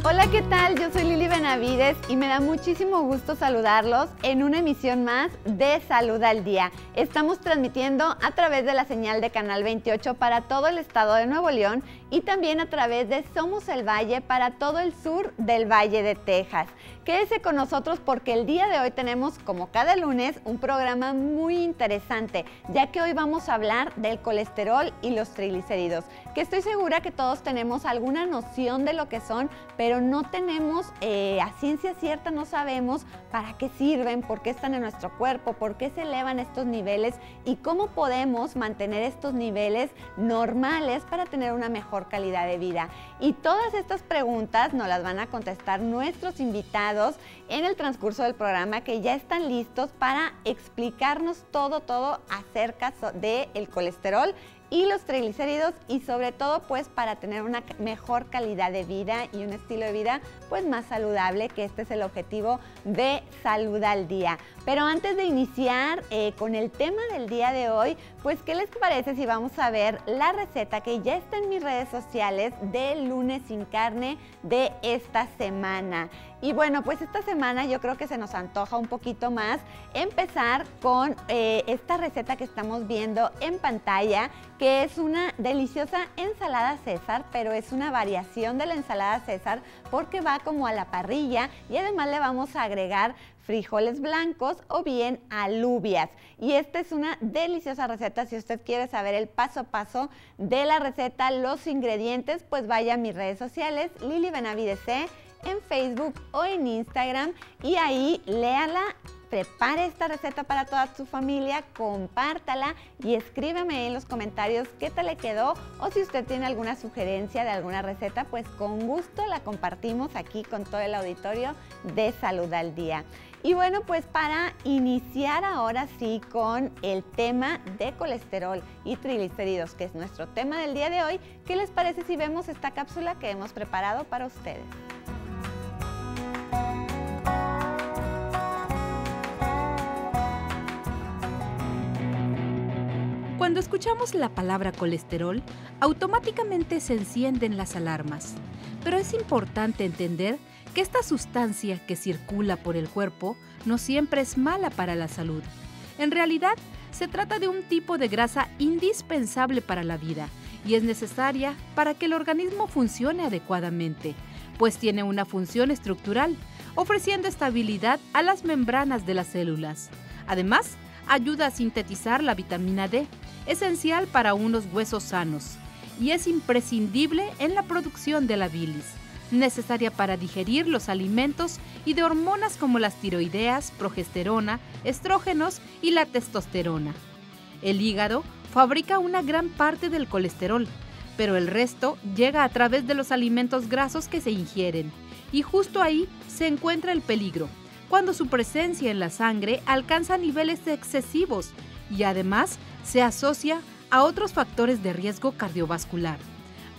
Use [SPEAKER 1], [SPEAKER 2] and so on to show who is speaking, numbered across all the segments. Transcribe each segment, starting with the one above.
[SPEAKER 1] Hola, ¿qué tal? Yo soy Lili Benavides y me da muchísimo gusto saludarlos en una emisión más de Salud al Día. Estamos transmitiendo a través de la señal de Canal 28 para todo el estado de Nuevo León y también a través de Somos el Valle para todo el sur del Valle de Texas. Quédese con nosotros porque el día de hoy tenemos, como cada lunes, un programa muy interesante, ya que hoy vamos a hablar del colesterol y los triglicéridos, que estoy segura que todos tenemos alguna noción de lo que son, pero no tenemos a ciencia cierta, no sabemos para qué sirven, por qué están en nuestro cuerpo, por qué se elevan estos niveles y cómo podemos mantener estos niveles normales para tener una mejor calidad de vida. Y todas estas preguntas nos las van a contestar nuestros invitados en el transcurso del programa, que ya están listos para explicarnos todo acerca del colesterol y los triglicéridos y sobre todo pues para tener una mejor calidad de vida y un estilo de vida pues más saludable, que este es el objetivo de Salud al Día. Pero antes de iniciar con el tema del día de hoy, pues ¿qué les parece si vamos a ver la receta que ya está en mis redes sociales del lunes sin carne de esta semana? Y bueno, pues esta semana yo creo que se nos antoja un poquito más empezar con esta receta que estamos viendo en pantalla, que es una deliciosa ensalada César, pero es una variación de la ensalada César porque va como a la parrilla y además le vamos a agregar frijoles blancos o bien alubias. Y esta es una deliciosa receta. Si usted quiere saber el paso a paso de la receta, los ingredientes, pues vaya a mis redes sociales, Lili Benavides C, en Facebook o en Instagram, y ahí léala. Prepare esta receta para toda su familia, compártala y escríbeme en los comentarios qué tal le quedó, o si usted tiene alguna sugerencia de alguna receta, pues con gusto la compartimos aquí con todo el auditorio de Salud al Día. Y bueno, pues para iniciar ahora sí con el tema de colesterol y triglicéridos, que es nuestro tema del día de hoy, ¿qué les parece si vemos esta cápsula que hemos preparado para ustedes?
[SPEAKER 2] Cuando escuchamos la palabra colesterol, automáticamente se encienden las alarmas. Pero es importante entender que esta sustancia que circula por el cuerpo no siempre es mala para la salud. En realidad, se trata de un tipo de grasa indispensable para la vida y es necesaria para que el organismo funcione adecuadamente, pues tiene una función estructural, ofreciendo estabilidad a las membranas de las células. Además, ayuda a sintetizar la vitamina D, esencial para unos huesos sanos, y es imprescindible en la producción de la bilis, necesaria para digerir los alimentos y de hormonas como las tiroideas, progesterona, estrógenos y la testosterona. El hígado fabrica una gran parte del colesterol, pero el resto llega a través de los alimentos grasos que se ingieren, y justo ahí se encuentra el peligro, cuando su presencia en la sangre alcanza niveles excesivos y además se asocia a otros factores de riesgo cardiovascular.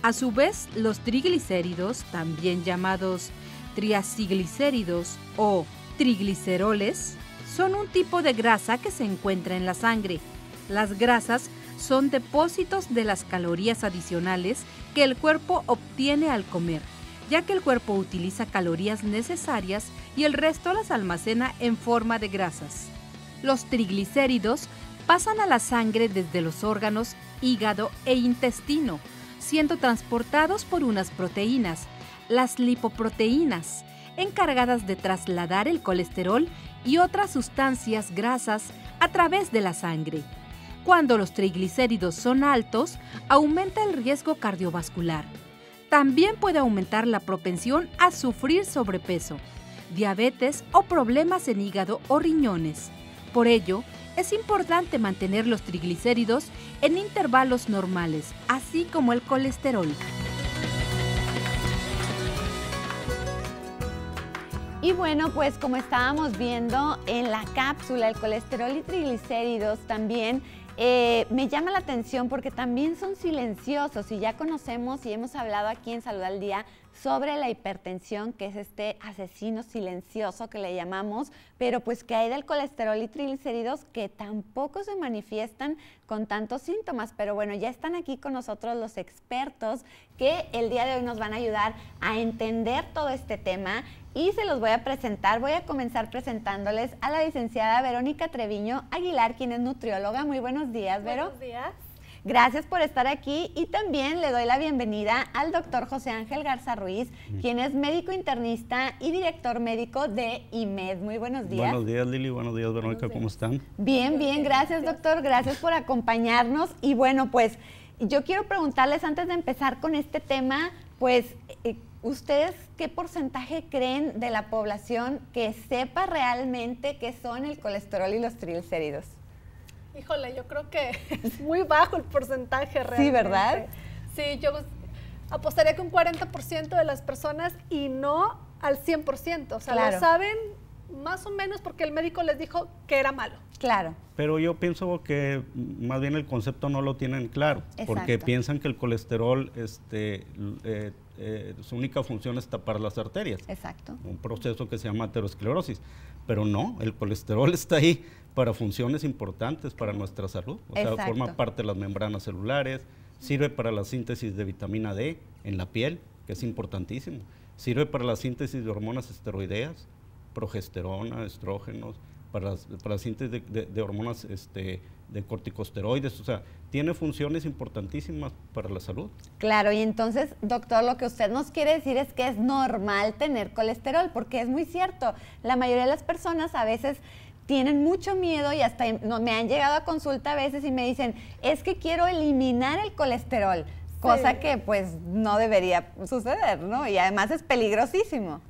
[SPEAKER 2] A su vez, los triglicéridos, también llamados triaciglicéridos o trigliceroles, son un tipo de grasa que se encuentra en la sangre. Las grasas son depósitos de las calorías adicionales que el cuerpo obtiene al comer, ya que el cuerpo utiliza calorías necesarias y el resto las almacena en forma de grasas. Los triglicéridos pasan a la sangre desde los órganos, hígado e intestino, siendo transportados por unas proteínas, las lipoproteínas, encargadas de trasladar el colesterol y otras sustancias grasas a través de la sangre. Cuando los triglicéridos son altos, aumenta el riesgo cardiovascular. También puede aumentar la propensión a sufrir sobrepeso, diabetes o problemas en hígado o riñones. Por ello, es importante mantener los triglicéridos en intervalos normales, así como el colesterol.
[SPEAKER 1] Y bueno, pues como estábamos viendo en la cápsula, el colesterol y triglicéridos también me llama la atención porque también son silenciosos y ya conocemos y hemos hablado aquí en Salud al Día sobre la hipertensión, que es este asesino silencioso que le llamamos, pero pues que hay del colesterol y triglicéridos que tampoco se manifiestan con tantos síntomas. Pero bueno, ya están aquí con nosotros los expertos que el día de hoy nos van a ayudar a entender todo este tema y se los voy a presentar. Voy a comenzar presentándoles a la licenciada Verónica Treviño Aguilar, quien es nutrióloga. Muy buenos días, Vero.
[SPEAKER 3] Buenos días.
[SPEAKER 1] Gracias por estar aquí y también le doy la bienvenida al doctor José Ángel Garza Ruiz, quien es médico internista y director médico de IMED. Muy buenos días.
[SPEAKER 4] Buenos días, Lili. Buenos días, Verónica. ¿Cómo están?
[SPEAKER 1] Bien, bien. Gracias, doctor. Gracias por acompañarnos. Y bueno, pues yo quiero preguntarles antes de empezar con este tema, pues ¿ustedes qué porcentaje creen de la población que sepa realmente qué son el colesterol y los triglicéridos?
[SPEAKER 3] Híjole, yo creo que es muy bajo el porcentaje realmente.
[SPEAKER 1] Sí, ¿verdad?
[SPEAKER 3] Sí, yo apostaría que un 40% de las personas y no al 100%. O sea,
[SPEAKER 1] claro,
[SPEAKER 3] lo saben más o menos porque el médico les dijo que era malo.
[SPEAKER 1] Claro.
[SPEAKER 4] Pero yo pienso que más bien el concepto no lo tienen claro.
[SPEAKER 1] Exacto.
[SPEAKER 4] Porque piensan que el colesterol, su única función es tapar las arterias.
[SPEAKER 1] Exacto.
[SPEAKER 4] Un proceso que se llama aterosclerosis. Pero no, el colesterol está ahí para funciones importantes para nuestra salud. O sea, forma parte de las membranas celulares, sirve para la síntesis de vitamina D en la piel, que es importantísimo. Sirve para la síntesis de hormonas esteroideas, progesterona, estrógenos, para la síntesis de hormonas de corticosteroides. O sea, tiene funciones importantísimas para la salud.
[SPEAKER 1] Claro, y entonces, doctor, lo que usted nos quiere decir es que es normal tener colesterol, porque es muy cierto. La mayoría de las personas a veces tienen mucho miedo y hasta me han llegado a consulta a veces y me dicen, es que quiero eliminar el colesterol, cosa que pues no debería suceder, ¿no? Y además es peligrosísimo.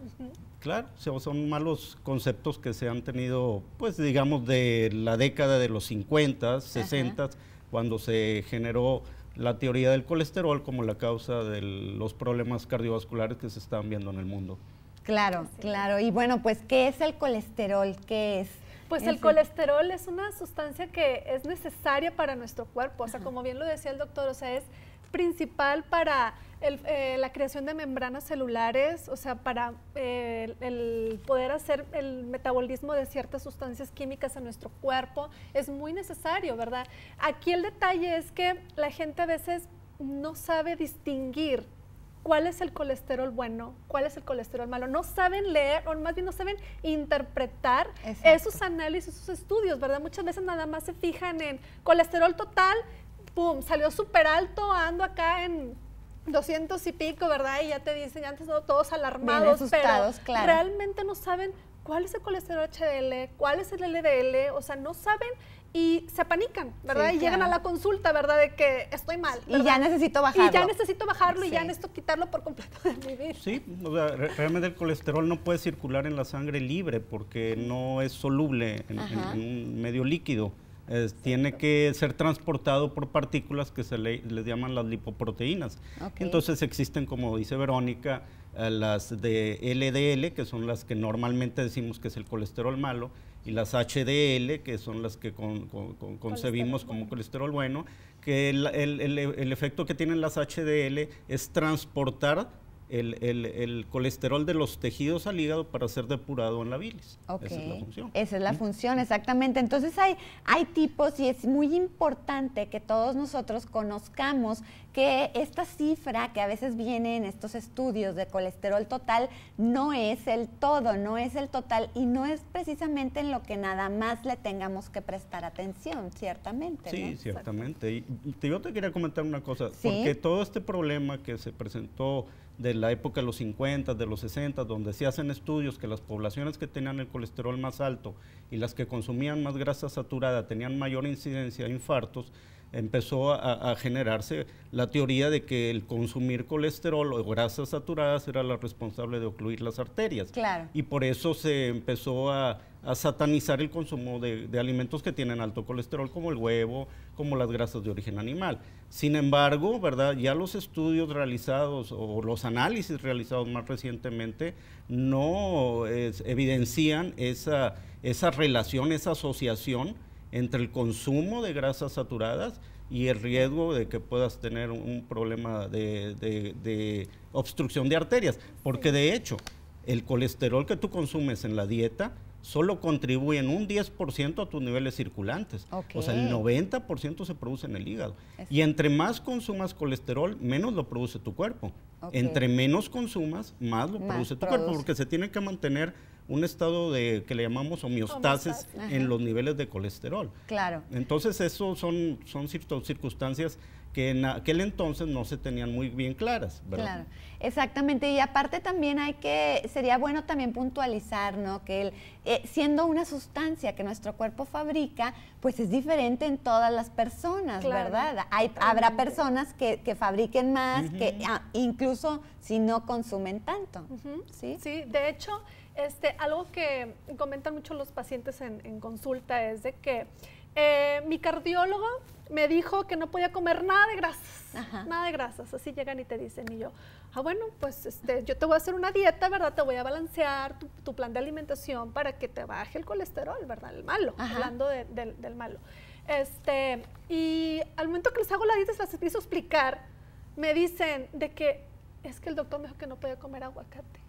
[SPEAKER 4] Claro, son malos conceptos que se han tenido, pues digamos, de la década de los 50, 60, cuando se generó la teoría del colesterol como la causa de los problemas cardiovasculares que se están viendo en el mundo.
[SPEAKER 1] Claro, claro. Y bueno, pues, ¿qué es el colesterol? ¿Qué es?
[SPEAKER 3] Pues el colesterol es una sustancia que es necesaria para nuestro cuerpo, o sea, como bien lo decía el doctor, o sea, es principal para la creación de membranas celulares, o sea, para el poder hacer el metabolismo de ciertas sustancias químicas en nuestro cuerpo, es muy necesario, ¿verdad? Aquí el detalle es que la gente a veces no sabe distinguir cuál es el colesterol bueno, cuál es el colesterol malo. No saben leer, o más bien no saben interpretar esos análisis, esos estudios, ¿verdad? Muchas veces nada más se fijan en colesterol total, pum, salió súper alto, ando acá en 200 y pico, ¿verdad? Y ya te dicen, antes no, todos alarmados, pero
[SPEAKER 1] claro,
[SPEAKER 3] realmente no saben cuál es el colesterol HDL, cuál es el LDL, o sea, no saben y se apanican, ¿verdad?
[SPEAKER 1] Sí,
[SPEAKER 3] y llegan a la consulta, ¿verdad? De que estoy mal, ¿verdad?
[SPEAKER 1] Y ya necesito bajarlo.
[SPEAKER 3] Y ya necesito bajarlo y ya necesito quitarlo por completo de mi vida.
[SPEAKER 4] Sí, o sea, realmente el colesterol no puede circular en la sangre libre porque no es soluble en un medio líquido. Tiene que ser transportado por partículas que les llaman las lipoproteínas. Entonces existen, como dice Verónica, las de LDL, que son las que normalmente decimos que es el colesterol malo, y las HDL, que son las que concebimos como colesterol bueno, que el efecto que tienen las HDL es transportar el colesterol de los tejidos al hígado para ser depurado en la bilis. Esa es la función.
[SPEAKER 1] Esa es la función, exactamente. Entonces hay tipos y es muy importante que todos nosotros conozcamos que esta cifra que a veces viene en estos estudios de colesterol total no es el todo, no es el total y no es precisamente en lo que nada más le tengamos que prestar atención, ciertamente.
[SPEAKER 4] Sí,
[SPEAKER 1] ¿no?
[SPEAKER 4] ciertamente. Y yo te quería comentar una cosa,
[SPEAKER 1] ¿Sí?
[SPEAKER 4] porque todo este problema que se presentó de la época de los 50, de los 60, donde se hacen estudios que las poblaciones que tenían el colesterol más alto y las que consumían más grasa saturada tenían mayor incidencia de infartos, empezó a generarse la teoría de que el consumir colesterol o grasas saturadas era la responsable de ocluir las arterias.
[SPEAKER 1] Claro.
[SPEAKER 4] Y por eso se empezó a satanizar el consumo de alimentos que tienen alto colesterol, como el huevo, como las grasas de origen animal. Sin embargo, ¿verdad?, ya los estudios realizados o los análisis realizados más recientemente no evidencian esa relación, esa asociación entre el consumo de grasas saturadas y el riesgo de que puedas tener un problema de obstrucción de arterias, porque de hecho el colesterol que tú consumes en la dieta solo contribuye en un 10% a tus niveles circulantes. O sea, el 90% se produce en el hígado. Y entre más consumas colesterol, menos lo produce tu cuerpo. Entre menos consumas, más lo produce tu cuerpo, porque se tiene que mantener un estado de que le llamamos homeostasis en los niveles de colesterol.
[SPEAKER 1] Claro.
[SPEAKER 4] Entonces, eso son circunstancias que en aquel entonces no se tenían muy bien claras, ¿verdad?
[SPEAKER 1] Claro, exactamente. Y aparte también sería bueno también puntualizar, ¿no? Que siendo una sustancia que nuestro cuerpo fabrica, pues es diferente en todas las personas, ¿verdad? Habrá personas que fabriquen más, que incluso si no consumen tanto, ¿sí?
[SPEAKER 3] Sí, de hecho, algo que comentan mucho los pacientes en consulta es de que mi cardiólogo me dijo que no podía comer nada de grasas, nada de grasas. Así llegan y te dicen, y yo, bueno, pues yo te voy a hacer una dieta, ¿verdad? Te voy a balancear tu plan de alimentación para que te baje el colesterol, ¿verdad? El malo, hablando del malo. Y al momento que les hago la dieta, les empiezo a explicar, me dicen de que es que el doctor me dijo que no podía comer aguacate.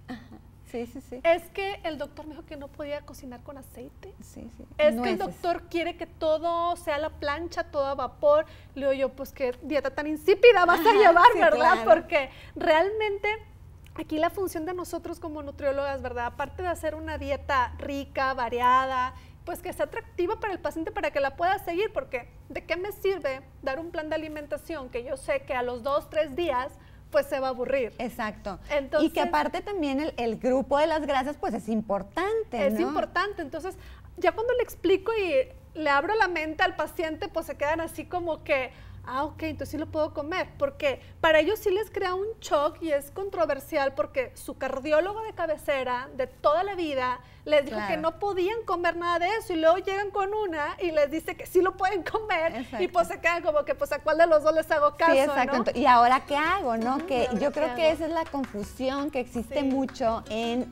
[SPEAKER 1] Sí, sí, sí.
[SPEAKER 3] Es que el doctor me dijo que no podía cocinar con aceite.
[SPEAKER 1] Sí, sí.
[SPEAKER 3] Es que el doctor quiere que todo sea a la plancha, todo a vapor. Le digo yo, pues qué dieta tan insípida vas a llevar, ¿verdad? Claro. Porque realmente aquí la función de nosotros como nutriólogas, ¿verdad? Aparte de hacer una dieta rica, variada, pues que sea atractiva para el paciente para que la pueda seguir, porque ¿de qué me sirve dar un plan de alimentación que yo sé que a los 2, 3 días pues se va a aburrir?
[SPEAKER 1] Exacto.
[SPEAKER 3] Entonces,
[SPEAKER 1] y que aparte también el grupo de las grasas pues es importante, ¿no?
[SPEAKER 3] Es importante. Entonces, ya cuando le explico y le abro la mente al paciente, pues se quedan así como que, ok, entonces sí lo puedo comer, porque para ellos sí les crea un shock y es controversial porque su cardiólogo de cabecera de toda la vida les dijo que no podían comer nada de eso y luego llegan con una y les dice que sí lo pueden comer y pues se quedan como que pues a cuál de los dos les hago caso,
[SPEAKER 1] sí, exacto.
[SPEAKER 3] ¿no?
[SPEAKER 1] ¿Y ahora qué hago, no? Que yo creo que esa es la confusión que existe mucho en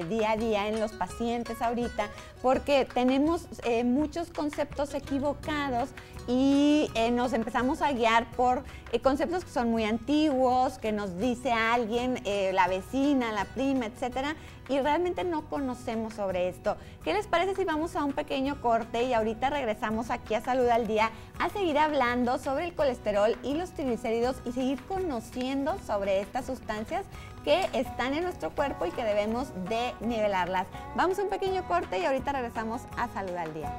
[SPEAKER 1] día a día en los pacientes ahorita, porque tenemos muchos conceptos equivocados y nos empezamos a guiar por conceptos que son muy antiguos, que nos dice alguien, la vecina, la prima, etcétera, y realmente no conocemos sobre esto. ¿Qué les parece si vamos a un pequeño corte y ahorita regresamos aquí a Salud al Día a seguir hablando sobre el colesterol y los triglicéridos y seguir conociendo sobre estas sustancias que están en nuestro cuerpo y que debemos de nivelarlas? Vamos a un pequeño corte y ahorita regresamos a Salud al Día.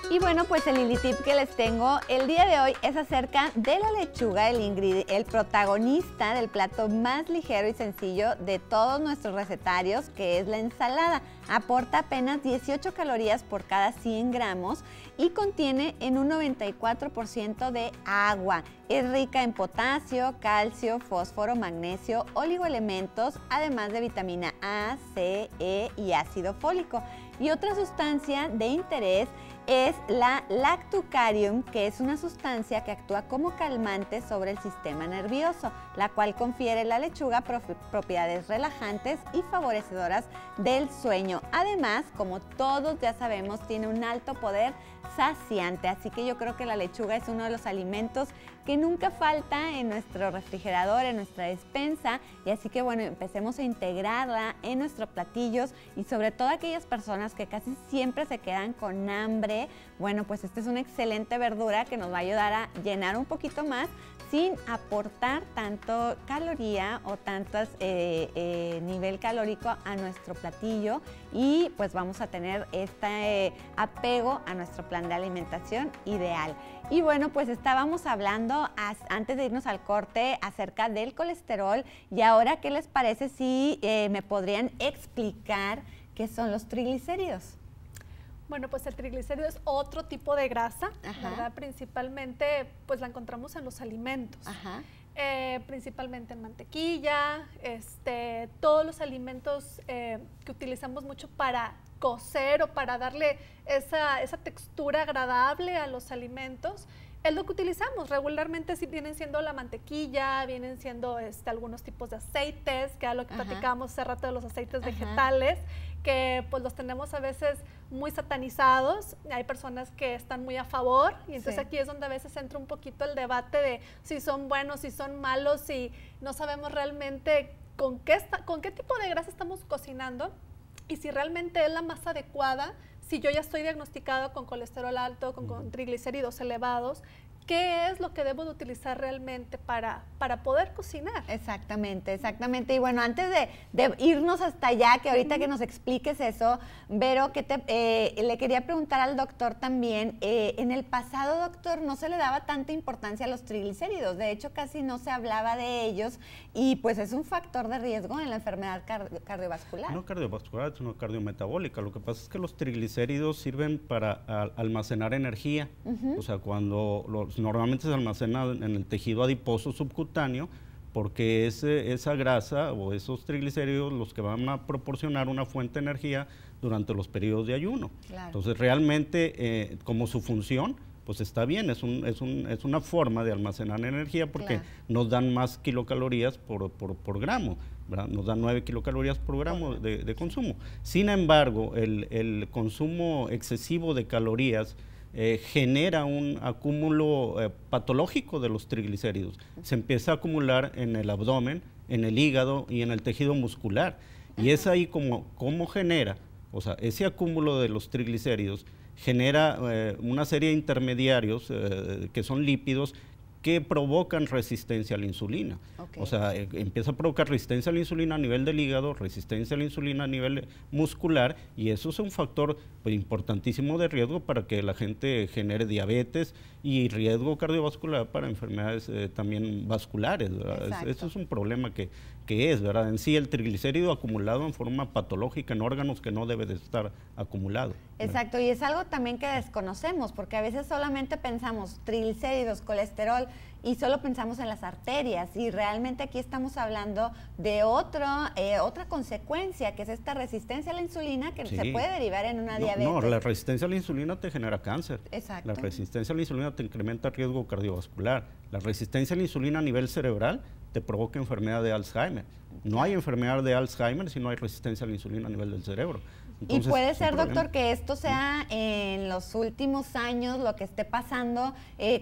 [SPEAKER 1] Y bueno, pues el Lili Tip que les tengo el día de hoy es acerca de la lechuga, el protagonista del plato más ligero y sencillo de todos nuestros recetarios, que es la ensalada. Aporta apenas 18 calorías por cada 100 gramos y contiene en un 94% de agua. Es rica en potasio, calcio, fósforo, magnesio, oligoelementos, además de vitamina A, C, E y ácido fólico. Y otra sustancia de interés es la lactucarium, que es una sustancia que actúa como calmante sobre el sistema nervioso, la cual confiere a la lechuga propiedades relajantes y favorecedoras del sueño. Además, como todos ya sabemos, tiene un alto poder saciante, así que yo creo que la lechuga es uno de los alimentos que nunca falta en nuestro refrigerador, en nuestra despensa, y así que bueno, empecemos a integrarla en nuestros platillos y sobre todo aquellas personas que casi siempre se quedan con hambre. Bueno, pues esta es una excelente verdura que nos va a ayudar a llenar un poquito más sin aportar tanto caloría o tantos nivel calórico a nuestro platillo, y pues vamos a tener este apego a nuestro plan de alimentación ideal. Y bueno, pues estábamos hablando antes de irnos al corte acerca del colesterol, y ahora ¿qué les parece si me podrían explicar qué son los triglicéridos?
[SPEAKER 3] Bueno, pues el triglicérido es otro tipo de grasa,
[SPEAKER 1] Ajá.
[SPEAKER 3] ¿verdad? Principalmente, pues la encontramos en los alimentos.
[SPEAKER 1] Ajá.
[SPEAKER 3] Principalmente en mantequilla, todos los alimentos que utilizamos mucho para cocer o para darle esa textura agradable a los alimentos, es lo que utilizamos. Regularmente sí vienen siendo la mantequilla, vienen siendo algunos tipos de aceites, que era lo que
[SPEAKER 1] Ajá.
[SPEAKER 3] platicábamos hace rato de los aceites
[SPEAKER 1] Ajá.
[SPEAKER 3] vegetales, que pues los tenemos a veces muy satanizados. Hay personas que están muy a favor y entonces
[SPEAKER 1] Sí.
[SPEAKER 3] aquí es donde a veces entra un poquito el debate de si son buenos, si son malos, y no sabemos realmente con qué tipo de grasa estamos cocinando y si realmente es la más adecuada. Si yo ya estoy diagnosticada con colesterol alto, con triglicéridos elevados, ¿qué es lo que debo de utilizar realmente para poder cocinar?
[SPEAKER 1] Exactamente, exactamente. Y bueno, antes de irnos hasta allá, que ahorita que nos expliques eso, Vero, le quería preguntar al doctor también, en el pasado, doctor, no se le daba tanta importancia a los triglicéridos, de hecho casi no se hablaba de ellos y pues es un factor de riesgo en la enfermedad cardiovascular.
[SPEAKER 4] No cardiovascular, sino cardiometabólica. Lo que pasa es que los triglicéridos sirven para almacenar energía, o sea, cuando normalmente se almacena en el tejido adiposo subcutáneo, porque esa grasa o esos triglicéridos los que van a proporcionar una fuente de energía durante los periodos de ayuno.
[SPEAKER 1] Claro.
[SPEAKER 4] Entonces, realmente, como su función, pues está bien, es una forma de almacenar energía porque
[SPEAKER 1] Claro.
[SPEAKER 4] nos dan más kilocalorías por gramo, ¿verdad? Nos dan 9 kilocalorías por gramo de consumo. Sin embargo, el consumo excesivo de calorías genera un acúmulo patológico de los triglicéridos. Se empieza a acumular en el abdomen, en el hígado y en el tejido muscular. Y es ahí como genera, o sea, ese acúmulo de los triglicéridos genera una serie de intermediarios que son lípidos que provocan resistencia a la insulina.
[SPEAKER 1] Okay.
[SPEAKER 4] O sea, empieza a provocar resistencia a la insulina a nivel del hígado, resistencia a la insulina a nivel muscular, y eso es un factor pues, importantísimo de riesgo para que la gente genere diabetes y riesgo cardiovascular para enfermedades también vasculares, ¿verdad? Eso es un problema que es, ¿verdad? En sí, el triglicérido acumulado en forma patológica en órganos que no debe de estar acumulado.
[SPEAKER 1] Exacto, y es algo también que desconocemos, porque a veces solamente pensamos triglicéridos, colesterol, y solo pensamos en las arterias, y realmente aquí estamos hablando de otra consecuencia, que es esta resistencia a la insulina, que se puede derivar en una diabetes.
[SPEAKER 4] No, la resistencia a la insulina te genera cáncer.
[SPEAKER 1] Exacto.
[SPEAKER 4] La resistencia a la insulina te incrementa el riesgo cardiovascular. La resistencia a la insulina a nivel cerebral te provoca enfermedad de Alzheimer. No hay enfermedad de Alzheimer si no hay resistencia a la insulina a nivel del cerebro. Entonces,
[SPEAKER 1] y puede ser, doctor, que esto sea en los últimos años lo que esté pasando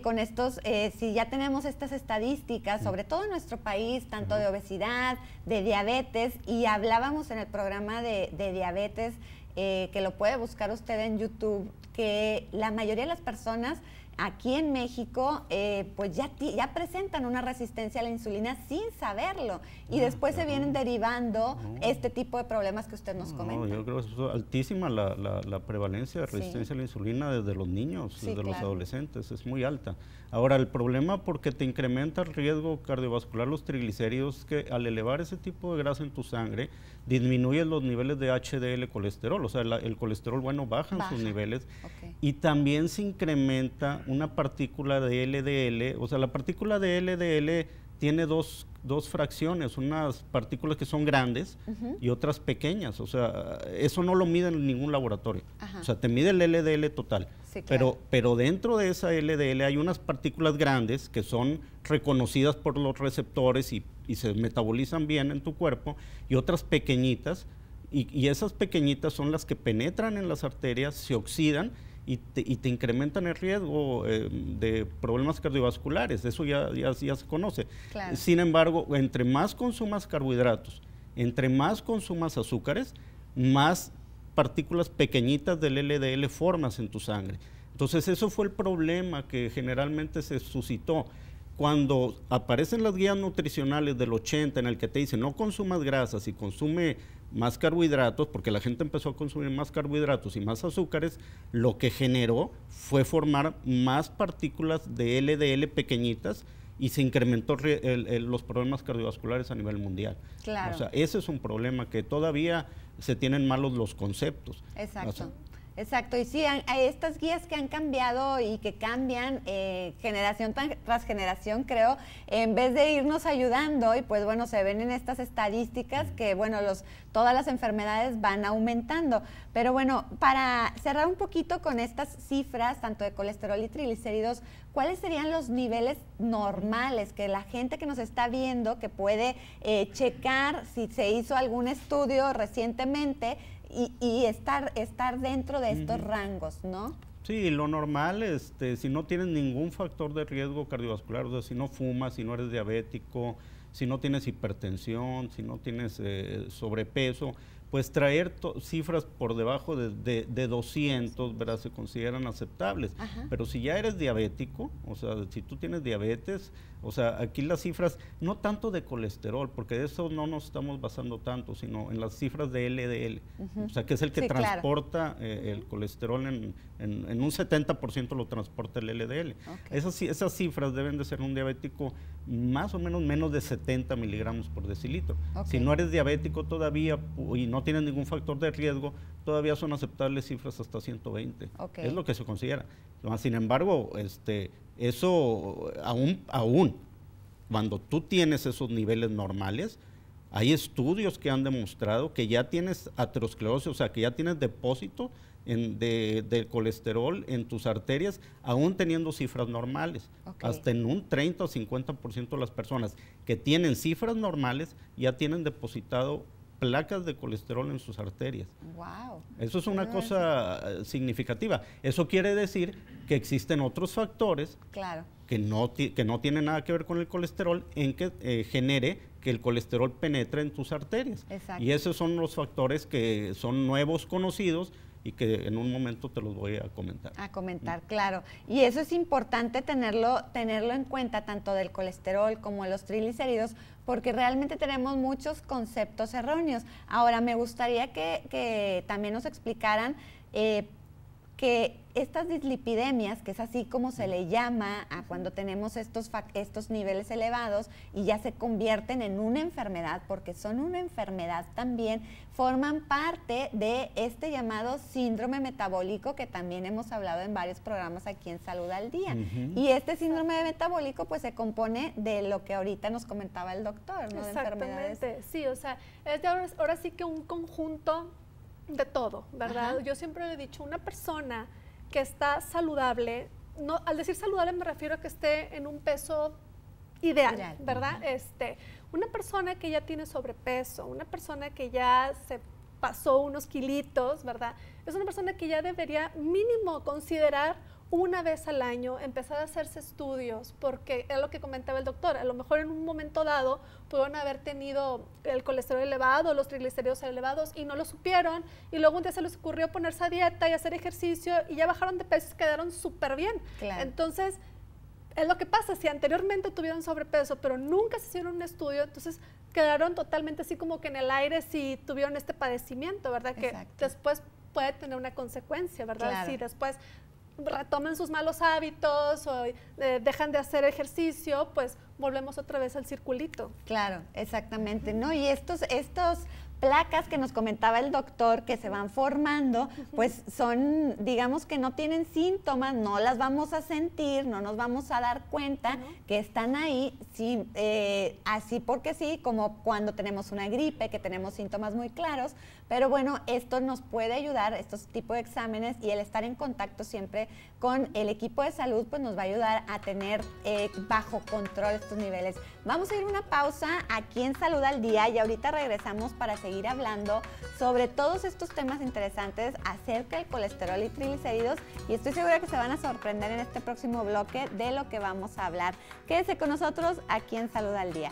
[SPEAKER 1] con estos, si ya tenemos estas estadísticas, sobre todo en nuestro país, tanto de obesidad, de diabetes, y hablábamos en el programa de diabetes, que lo puede buscar usted en YouTube, que la mayoría de las personas aquí en México pues ya presentan una resistencia a la insulina sin saberlo y después se vienen derivando este tipo de problemas que usted nos comenta.
[SPEAKER 4] Yo creo que es altísima la prevalencia de resistencia a la insulina desde los niños, desde los adolescentes, es muy alta. Ahora, el problema porque te incrementa el riesgo cardiovascular los triglicéridos es que al elevar ese tipo de grasa en tu sangre, disminuyes los niveles de HDL colesterol, o sea, el colesterol bueno baja en sus niveles, y también se incrementa una partícula de LDL, o sea, la partícula de LDL tiene dos fracciones, unas partículas que son grandes y otras pequeñas, o sea, eso no lo mide en ningún laboratorio. O sea, te mide el LDL total, pero dentro de esa LDL hay unas partículas grandes que son reconocidas por los receptores y se metabolizan bien en tu cuerpo, y otras pequeñitas, y esas pequeñitas son las que penetran en las arterias, se oxidan y te incrementan el riesgo de problemas cardiovasculares. Eso ya se conoce. Claro. Sin embargo, entre más consumas carbohidratos, entre más consumas azúcares, más partículas pequeñitas del LDL formas en tu sangre. Entonces, eso fue el problema que generalmente se suscitó. Cuando aparecen las guías nutricionales del 80 en el que te dicen no consumas grasas y consume más carbohidratos, porque la gente empezó a consumir más carbohidratos y más azúcares, lo que generó fue formar más partículas de LDL pequeñitas y se incrementó los problemas cardiovasculares a nivel mundial. Claro. O sea, ese es un problema que todavía se tienen malos los conceptos.
[SPEAKER 1] Exacto.
[SPEAKER 4] O sea,
[SPEAKER 1] Exacto, y sí, hay estas guías que han cambiado y que cambian generación tras generación, creo, en vez de irnos ayudando, y pues bueno, se ven en estas estadísticas que bueno, todas las enfermedades van aumentando. Pero bueno, para cerrar un poquito con estas cifras, tanto de colesterol y triglicéridos, ¿cuáles serían los niveles normales que la gente que nos está viendo, que puede checar si se hizo algún estudio recientemente, y estar dentro de estos rangos, ¿no?
[SPEAKER 4] Sí, lo normal, si no tienes ningún factor de riesgo cardiovascular, o sea, si no fumas, si no eres diabético, si no tienes hipertensión, si no tienes sobrepeso, pues traer cifras por debajo de 200, ¿verdad? Se consideran aceptables. Ajá. Pero si ya eres diabético, o sea, si tú tienes diabetes, o sea, aquí las cifras, no tanto de colesterol, porque de eso no nos estamos basando tanto, sino en las cifras de LDL, o sea, que es el que transporta el colesterol, en un 70% lo transporta el LDL. Okay. Esas cifras deben de ser un diabético más o menos de 70 miligramos por decilitro. Okay. Si no eres diabético todavía y no tienes ningún factor de riesgo, todavía son aceptables cifras hasta 120. Okay. Es lo que se considera. Sin embargo, eso aún cuando tú tienes esos niveles normales, hay estudios que han demostrado que ya tienes aterosclerosis, o sea, que ya tienes depósito de colesterol en tus arterias, aún teniendo cifras normales. Okay. Hasta en un 30 o 50% de las personas que tienen cifras normales ya tienen depositado placas de colesterol en sus arterias. Wow. Eso es una cosa significativa. Eso quiere decir que existen otros factores que no tienen nada que ver con el colesterol en que genere que el colesterol penetre en tus arterias. Exacto. Y esos son los factores que son nuevos, conocidos, y que en un momento te los voy a comentar.
[SPEAKER 1] Claro. Y eso es importante tenerlo en cuenta, tanto del colesterol como de los triglicéridos, porque realmente tenemos muchos conceptos erróneos. Ahora, me gustaría que también nos explicaran que estas dislipidemias, que es así como se le llama a cuando tenemos estos niveles elevados y ya se convierten en una enfermedad, porque son una enfermedad también, forman parte de este llamado síndrome metabólico, que también hemos hablado en varios programas aquí en Salud al Día. Y este síndrome metabólico pues se compone de lo que ahorita nos comentaba el doctor, ¿no?
[SPEAKER 3] Exactamente, sí, o sea, es ahora sí que un conjunto de todo, ¿verdad? Ajá. Yo siempre le he dicho, una persona que está saludable, no, al decir saludable me refiero a que esté en un peso ideal. ¿Verdad? Una persona que ya tiene sobrepeso, una persona que ya se pasó unos kilitos, ¿verdad? Es una persona que ya debería mínimo considerar una vez al año empezar a hacerse estudios, porque es lo que comentaba el doctor, a lo mejor en un momento dado pudieron haber tenido el colesterol elevado, los triglicéridos elevados y no lo supieron, y luego un día se les ocurrió ponerse a dieta y hacer ejercicio y ya bajaron de peso y quedaron súper bien. Claro. Entonces, es lo que pasa, si anteriormente tuvieron sobrepeso pero nunca se hicieron un estudio, entonces quedaron totalmente así como que en el aire si tuvieron este padecimiento, ¿verdad? Exacto. Que después puede tener una consecuencia, ¿verdad? Claro. Si después retoman sus malos hábitos o dejan de hacer ejercicio, pues volvemos otra vez al circulito.
[SPEAKER 1] Claro, exactamente, ¿no? Y estos placas que nos comentaba el doctor que se van formando, pues son, digamos que no tienen síntomas, no las vamos a sentir, no nos vamos a dar cuenta que están ahí, sí, así porque sí, como cuando tenemos una gripe, que tenemos síntomas muy claros, pero bueno, esto nos puede ayudar, estos tipos de exámenes y el estar en contacto siempre con el equipo de salud, pues nos va a ayudar a tener bajo control estos niveles. Vamos a ir a una pausa aquí en Salud al Día y ahorita regresamos para seguir hablando sobre todos estos temas interesantes acerca del colesterol y triglicéridos, y estoy segura que se van a sorprender en este próximo bloque de lo que vamos a hablar. Quédese con nosotros aquí en Salud al Día.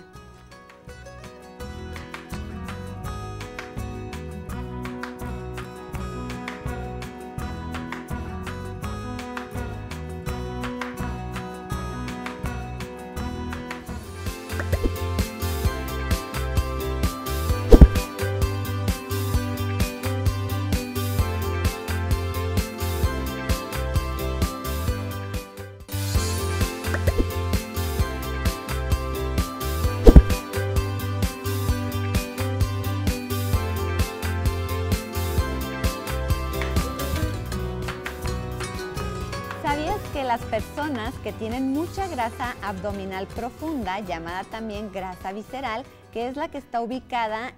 [SPEAKER 1] que las personas que tienen mucha grasa abdominal profunda, llamada también grasa visceral, que es la que está ubicada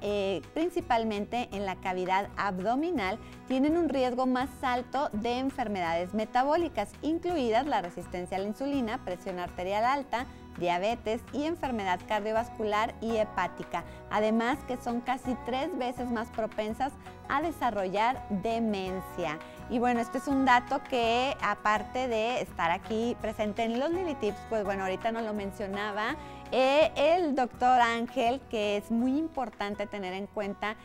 [SPEAKER 1] principalmente en la cavidad abdominal, tienen un riesgo más alto de enfermedades metabólicas, incluidas la resistencia a la insulina, presión arterial alta, diabetes y enfermedad cardiovascular y hepática. Además que son casi 3 veces más propensas a desarrollar demencia. Y bueno, este es un dato que, aparte de estar aquí presente en los Lili Tips, pues bueno, ahorita nos lo mencionaba el doctor Ángel, que es muy importante tener en cuenta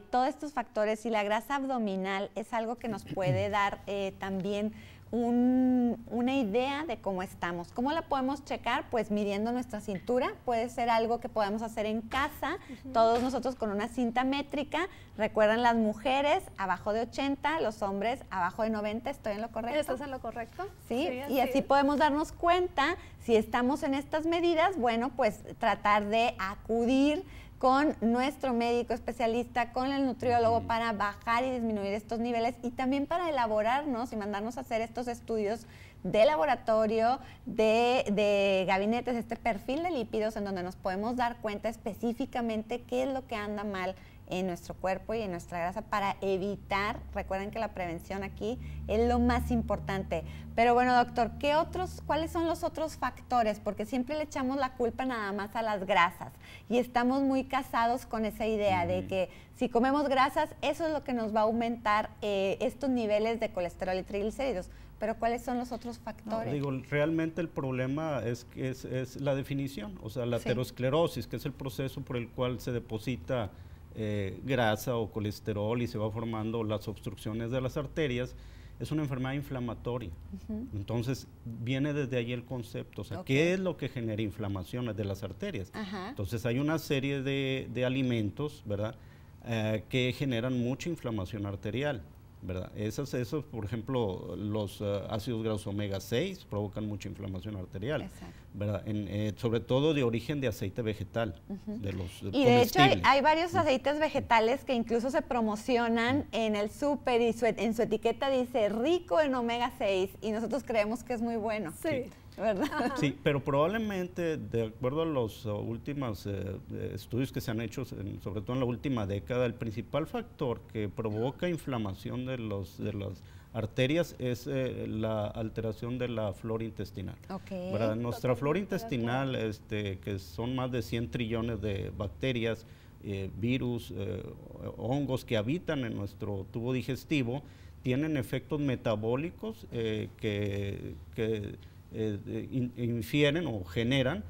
[SPEAKER 1] todos estos factores, y la grasa abdominal es algo que nos puede dar también una idea de cómo estamos. ¿Cómo la podemos checar? Pues midiendo nuestra cintura. Puede ser algo que podamos hacer en casa, todos nosotros con una cinta métrica. Recuerden, las mujeres abajo de 80, los hombres abajo de 90. ¿Estoy en lo correcto?
[SPEAKER 3] ¿Estás en lo correcto?
[SPEAKER 1] Sí, y así podemos darnos cuenta si estamos en estas medidas. Bueno, pues tratar de acudir con nuestro médico especialista, con el nutriólogo, para bajar y disminuir estos niveles, y también para elaborarnos y mandarnos a hacer estos estudios de laboratorio, de gabinetes, este perfil de lípidos, en donde nos podemos dar cuenta específicamente qué es lo que anda mal en nuestro cuerpo y en nuestra grasa, para evitar. Recuerden que la prevención aquí es lo más importante. Pero bueno, doctor, ¿cuáles son los otros factores? Porque siempre le echamos la culpa nada más a las grasas, y estamos muy casados con esa idea de que si comemos grasas, eso es lo que nos va a aumentar estos niveles de colesterol y triglicéridos. Pero ¿cuáles son los otros factores?
[SPEAKER 4] No, digo, realmente el problema es la definición, o sea, la aterosclerosis, que es el proceso por el cual se deposita grasa o colesterol y se va formando las obstrucciones de las arterias. Es una enfermedad inflamatoria. Entonces viene desde ahí el concepto, o sea, ¿qué es lo que genera inflamaciones de las arterias? Entonces hay una serie de alimentos, ¿verdad?, que generan mucha inflamación arterial, ¿verdad? Esos, por ejemplo, los ácidos grasos omega 6 provocan mucha inflamación arterial, ¿verdad? Sobre todo de origen de aceite vegetal, de los
[SPEAKER 1] y de hecho hay varios aceites vegetales que incluso se promocionan en el súper, y en su etiqueta dice rico en omega 6, y nosotros creemos que es muy bueno.
[SPEAKER 3] Sí.
[SPEAKER 1] ¿Verdad?
[SPEAKER 4] Sí, pero probablemente, de acuerdo a los últimos estudios que se han hecho, sobre todo en la última década, el principal factor que provoca inflamación de las arterias es la alteración de la flora intestinal. Nuestra flora intestinal, que son más de 100 trillones de bacterias, virus, hongos que habitan en nuestro tubo digestivo, tienen efectos metabólicos que infieren o generan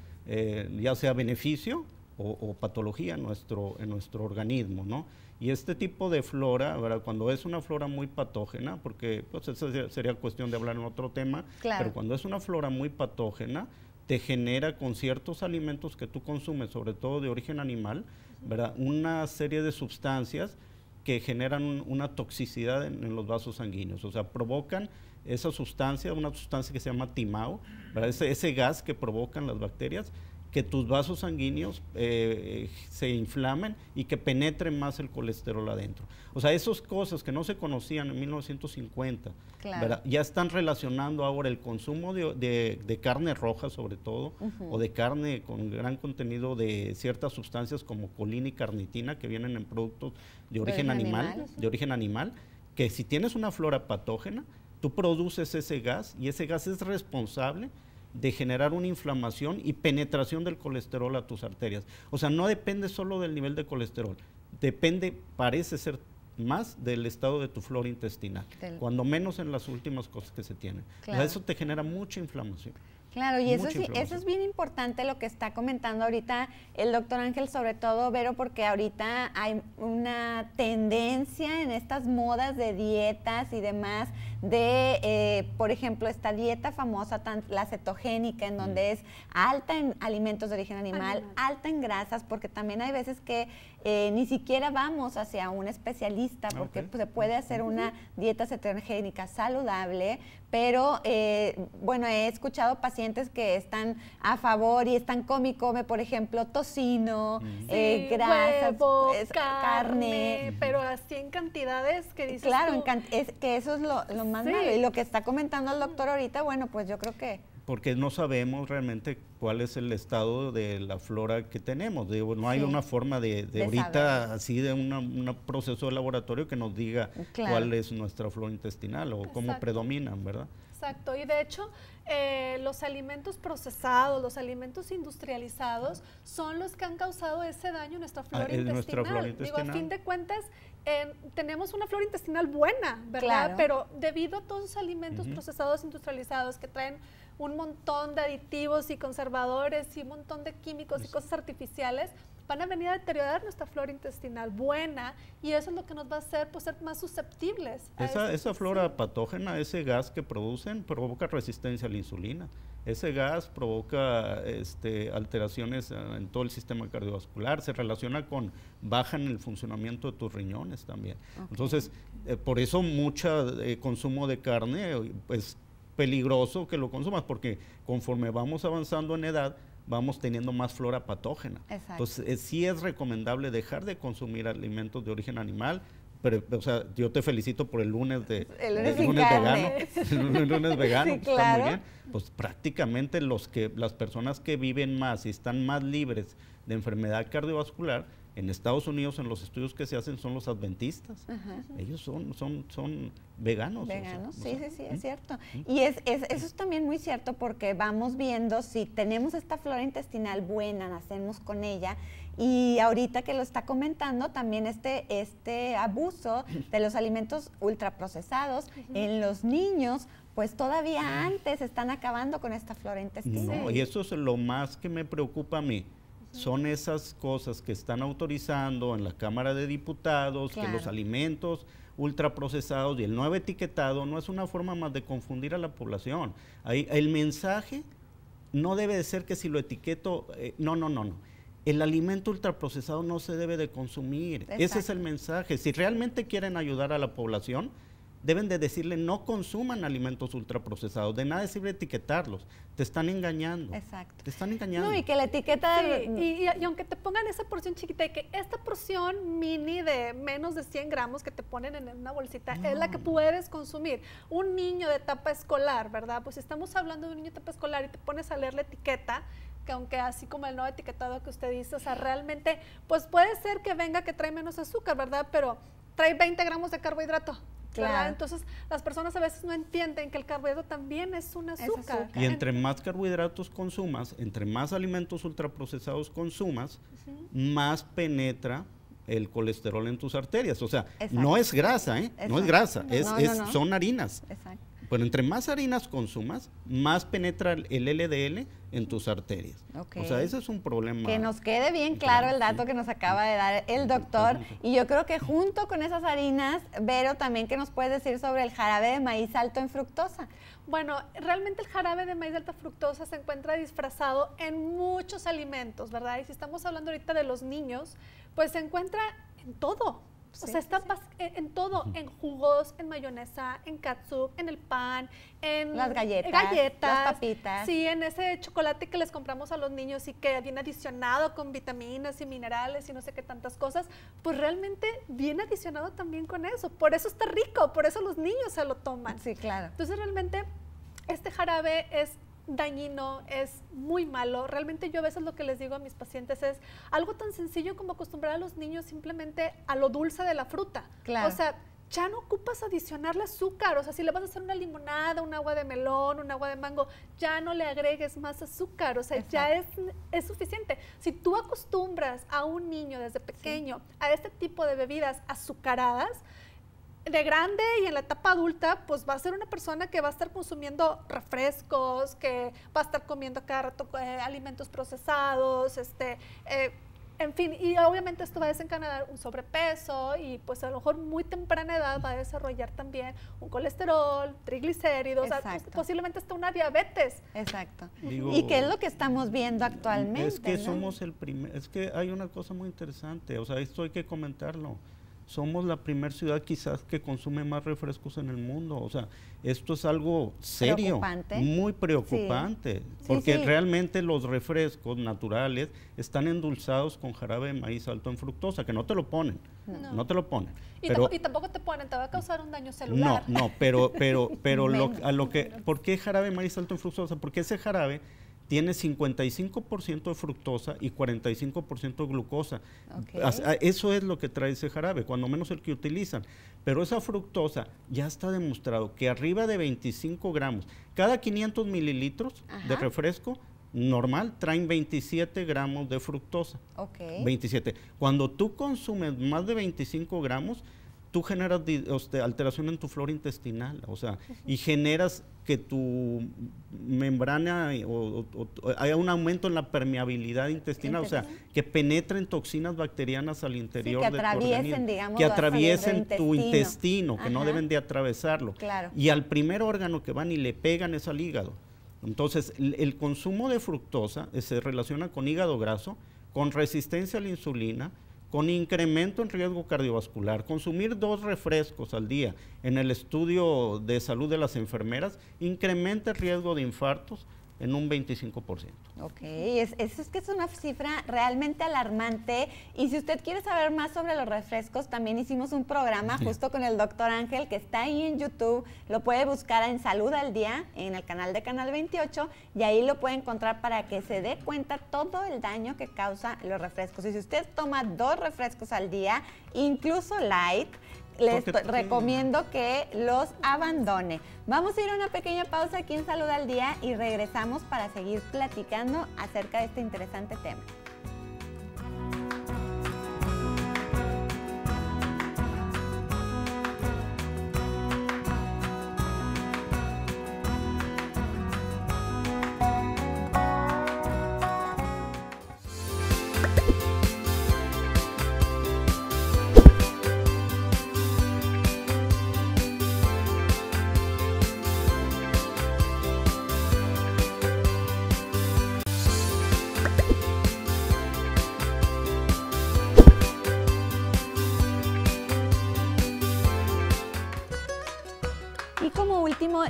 [SPEAKER 4] ya sea beneficio o patología en nuestro organismo, ¿no? Y este tipo de flora, ¿verdad?, cuando es una flora muy patógena, porque pues eso sería cuestión de hablar en otro tema, pero cuando es una flora muy patógena, te genera con ciertos alimentos que tú consumes, sobre todo de origen animal, ¿verdad?, una serie de sustancias que generan una toxicidad en los vasos sanguíneos, o sea, provocan esa sustancia, una sustancia que se llama timao, ¿verdad?, ese gas que provocan las bacterias, que tus vasos sanguíneos se inflamen y que penetren más el colesterol adentro. O sea, esas cosas que no se conocían en 1950, ¿verdad?, ya están relacionando ahora el consumo de carne roja, sobre todo, o de carne con gran contenido de ciertas sustancias como colina y carnitina, que vienen en productos de origen animal, que si tienes una flora patógena, tú produces ese gas, y ese gas es responsable de generar una inflamación y penetración del colesterol a tus arterias. O sea, no depende solo del nivel de colesterol, depende, parece ser, más del estado de tu flora intestinal, cuando menos en las últimas cosas que se tienen. O sea, eso te genera mucha inflamación.
[SPEAKER 1] Claro, y eso es bien importante lo que está comentando ahorita el doctor Ángel, sobre todo, Vero, porque ahorita hay una tendencia en estas modas de dietas y demás, de, por ejemplo, esta dieta famosa, la cetogénica, en donde es alta en alimentos de origen animal, alta en grasas, porque también hay veces que ni siquiera vamos hacia un especialista, porque pues, se puede hacer una dieta cetogénica saludable, pero bueno, he escuchado pacientes que están a favor y están come, por ejemplo, tocino, grasas,
[SPEAKER 3] huevo, carne, pero así en cantidades que dices
[SPEAKER 1] claro, que eso es lo más
[SPEAKER 3] Sí.
[SPEAKER 1] malo. Y lo que está comentando el doctor ahorita, bueno, pues yo creo que...
[SPEAKER 4] Porque no sabemos realmente cuál es el estado de la flora que tenemos. Digo, no hay
[SPEAKER 1] Sí.
[SPEAKER 4] una forma de ahorita,
[SPEAKER 1] saber.
[SPEAKER 4] así de un proceso de laboratorio que nos diga
[SPEAKER 1] Claro.
[SPEAKER 4] cuál es nuestra flora intestinal o cómo
[SPEAKER 3] Exacto.
[SPEAKER 4] predominan, ¿verdad?
[SPEAKER 3] Exacto, y de hecho los alimentos procesados, los alimentos industrializados son los que han causado ese daño en nuestra flora
[SPEAKER 4] en
[SPEAKER 3] intestinal.
[SPEAKER 4] nuestra flora
[SPEAKER 3] Digo, a
[SPEAKER 4] intestinal.
[SPEAKER 3] fin de cuentas, tenemos una flora intestinal buena, ¿verdad?
[SPEAKER 1] Claro.
[SPEAKER 3] Pero debido a todos esos alimentos
[SPEAKER 4] Ujú.
[SPEAKER 3] procesados industrializados que traen un montón de aditivos y conservadores y un montón de químicos y cosas artificiales, van a venir a deteriorar nuestra flora intestinal buena, y eso es lo que nos va a hacer pues, ser más susceptibles. a
[SPEAKER 4] Esa
[SPEAKER 3] sí.
[SPEAKER 4] flora patógena, ese gas que producen, provoca resistencia a la insulina. Ese gas provoca alteraciones en todo el sistema cardiovascular, se relaciona con baja en el funcionamiento de tus riñones también.
[SPEAKER 1] Ok.
[SPEAKER 4] Entonces, por eso mucho consumo de carne es peligroso que lo consumas, porque conforme vamos avanzando en edad, vamos teniendo más flora patógena.
[SPEAKER 1] Exacto.
[SPEAKER 4] Entonces, sí es recomendable dejar de consumir alimentos de origen animal, pero, o sea, yo te felicito por el lunes
[SPEAKER 1] El lunes sin
[SPEAKER 4] vegano,
[SPEAKER 1] carne.
[SPEAKER 4] el lunes vegano,
[SPEAKER 1] Sí,
[SPEAKER 4] está muy
[SPEAKER 1] claro.
[SPEAKER 4] bien. Pues prácticamente las personas que viven más y están más libres de enfermedad cardiovascular, en Estados Unidos, en los estudios que se hacen, son los adventistas.
[SPEAKER 1] Ajá.
[SPEAKER 4] Ellos son veganos.
[SPEAKER 1] Veganos,
[SPEAKER 4] o sea,
[SPEAKER 1] sí,
[SPEAKER 4] ¿Mm?
[SPEAKER 1] es cierto. Y eso es también muy cierto, porque vamos viendo si tenemos esta flora intestinal buena, nacemos con ella, y ahorita que lo está comentando, también este abuso de los alimentos ultraprocesados en los niños, pues todavía antes están acabando con esta flora intestinal.
[SPEAKER 4] No, y eso es lo más que me preocupa a mí. Son esas cosas que están autorizando en la Cámara de Diputados,
[SPEAKER 1] Claro.
[SPEAKER 4] que los alimentos ultraprocesados y el nuevo etiquetado no es una forma más de confundir a la población. Ahí, el mensaje no debe de ser que si lo etiqueto, no. El alimento ultraprocesado no se debe de consumir. Ese es
[SPEAKER 1] Exacto.
[SPEAKER 4] el mensaje. Si realmente quieren ayudar a la población, deben de decirle no consuman alimentos ultraprocesados. De nada sirve etiquetarlos. Te están engañando.
[SPEAKER 1] Exacto.
[SPEAKER 4] Te están engañando.
[SPEAKER 1] No, y que la etiqueta...
[SPEAKER 3] Sí, y aunque te pongan esa porción chiquita, y que esta porción mini de menos de 100 gramos que te ponen en una bolsita es la que puedes consumir. Un niño de etapa escolar, ¿verdad? Pues si estamos hablando de un niño de etapa escolar y te pones a leer la etiqueta, que aunque así como el nuevo etiquetado que usted dice, o sea, realmente, pues puede ser que venga que trae menos azúcar, ¿verdad? Pero trae 20 gramos de carbohidrato. ¿verdad?
[SPEAKER 1] Claro.
[SPEAKER 3] Entonces, las personas a veces no entienden que el carbohidrato también es un azúcar.
[SPEAKER 1] azúcar.
[SPEAKER 4] Y entre más carbohidratos consumas, entre más alimentos ultraprocesados consumas, más penetra el colesterol en tus arterias. O sea,
[SPEAKER 1] Exacto.
[SPEAKER 4] no es grasa, ¿eh? No es
[SPEAKER 1] Exacto.
[SPEAKER 4] grasa,
[SPEAKER 1] No.
[SPEAKER 4] son harinas.
[SPEAKER 1] Exacto.
[SPEAKER 4] Pero entre más harinas consumas, más penetra el LDL en tus arterias.
[SPEAKER 1] Ok.
[SPEAKER 4] O sea, ese es un problema.
[SPEAKER 1] Que nos quede bien claro el dato
[SPEAKER 4] Sí.
[SPEAKER 1] que nos acaba de dar el doctor. Y yo creo que junto con esas harinas, Vero, también que nos puedes decir sobre el jarabe de maíz alto en fructosa.
[SPEAKER 3] Bueno, realmente el jarabe de maíz de alta fructosa se encuentra disfrazado en muchos alimentos, ¿verdad? Y si estamos hablando ahorita de los niños, pues se encuentra en todo.
[SPEAKER 1] Sí,
[SPEAKER 3] O sea, está
[SPEAKER 1] sí.
[SPEAKER 3] en todo, en jugos, en mayonesa, en catsup, en el pan, en
[SPEAKER 1] Las galletas, las papitas.
[SPEAKER 3] Sí, en ese chocolate que les compramos a los niños y que viene adicionado con vitaminas y minerales y no sé qué tantas cosas, pues realmente viene adicionado también con eso. Por eso está rico, por eso los niños se lo toman.
[SPEAKER 1] Sí, claro.
[SPEAKER 3] Entonces realmente este jarabe es dañino, es muy malo. Realmente yo a veces lo que les digo a mis pacientes es algo tan sencillo como acostumbrar a los niños simplemente a lo dulce de la fruta.
[SPEAKER 1] Claro.
[SPEAKER 3] O sea, ya no ocupas adicionarle azúcar. O sea, si le vas a hacer una limonada, un agua de melón, un agua de mango, ya no le agregues más azúcar. O sea, ya es suficiente. Si tú acostumbras a un niño desde pequeño a este tipo de bebidas azucaradas, de grande y en la etapa adulta, pues va a ser una persona que va a estar consumiendo refrescos, que va a estar comiendo cada rato alimentos procesados, en fin, y obviamente esto va a desencadenar un sobrepeso y pues a lo mejor muy temprana edad va a desarrollar también un colesterol, triglicéridos,
[SPEAKER 1] Exacto.
[SPEAKER 3] posiblemente hasta una diabetes.
[SPEAKER 1] Exacto.
[SPEAKER 4] Digo,
[SPEAKER 1] ¿Y qué es lo que estamos viendo actualmente?
[SPEAKER 4] Es que
[SPEAKER 1] ¿no?
[SPEAKER 4] somos el primer, es que hay una cosa muy interesante, o sea, esto hay que comentarlo. somos la primera ciudad quizás que consume más refrescos en el mundo. O sea, esto es algo serio, muy preocupante, porque realmente los refrescos naturales están endulzados con jarabe de maíz alto en fructosa, que no te lo ponen, no te lo ponen.
[SPEAKER 3] Y tampoco te ponen, te va a causar un daño celular.
[SPEAKER 4] ¿Por qué jarabe de maíz alto en fructosa? Porque ese jarabe tiene 55% de fructosa y 45% de glucosa. Eso es lo que trae ese jarabe, cuando menos el que utilizan. Pero esa fructosa ya está demostrado que arriba de 25 gramos, cada 500 mililitros de refresco normal traen 27 gramos de fructosa. 27. Cuando tú consumes más de 25 gramos, tú generas alteración en tu flora intestinal, o sea, y generas que tu membrana haya un aumento en la permeabilidad intestinal, o sea, que penetren toxinas bacterianas al interior de tu organismo,
[SPEAKER 1] digamos,
[SPEAKER 4] que atraviesen tu intestino, que no deben de atravesarlo. Y al primer órgano que van y le pegan es al hígado. Entonces, el consumo de fructosa se relaciona con hígado graso, con resistencia a la insulina, con incremento en riesgo cardiovascular. Consumir 2 refrescos al día en el estudio de salud de las enfermeras incrementa el riesgo de infartos en un 25%.
[SPEAKER 1] Eso es que es una cifra realmente alarmante, y si usted quiere saber más sobre los refrescos, también hicimos un programa justo con el doctor Ángel, que está ahí en YouTube, lo puede buscar en Salud al Día, en el canal de Canal 28, y ahí lo puede encontrar para que se dé cuenta todo el daño que causa los refrescos. Y si usted toma 2 refrescos al día, incluso light, les recomiendo que los abandone. Vamos a ir a una pequeña pausa aquí en Salud al Día y regresamos para seguir platicando acerca de este interesante tema.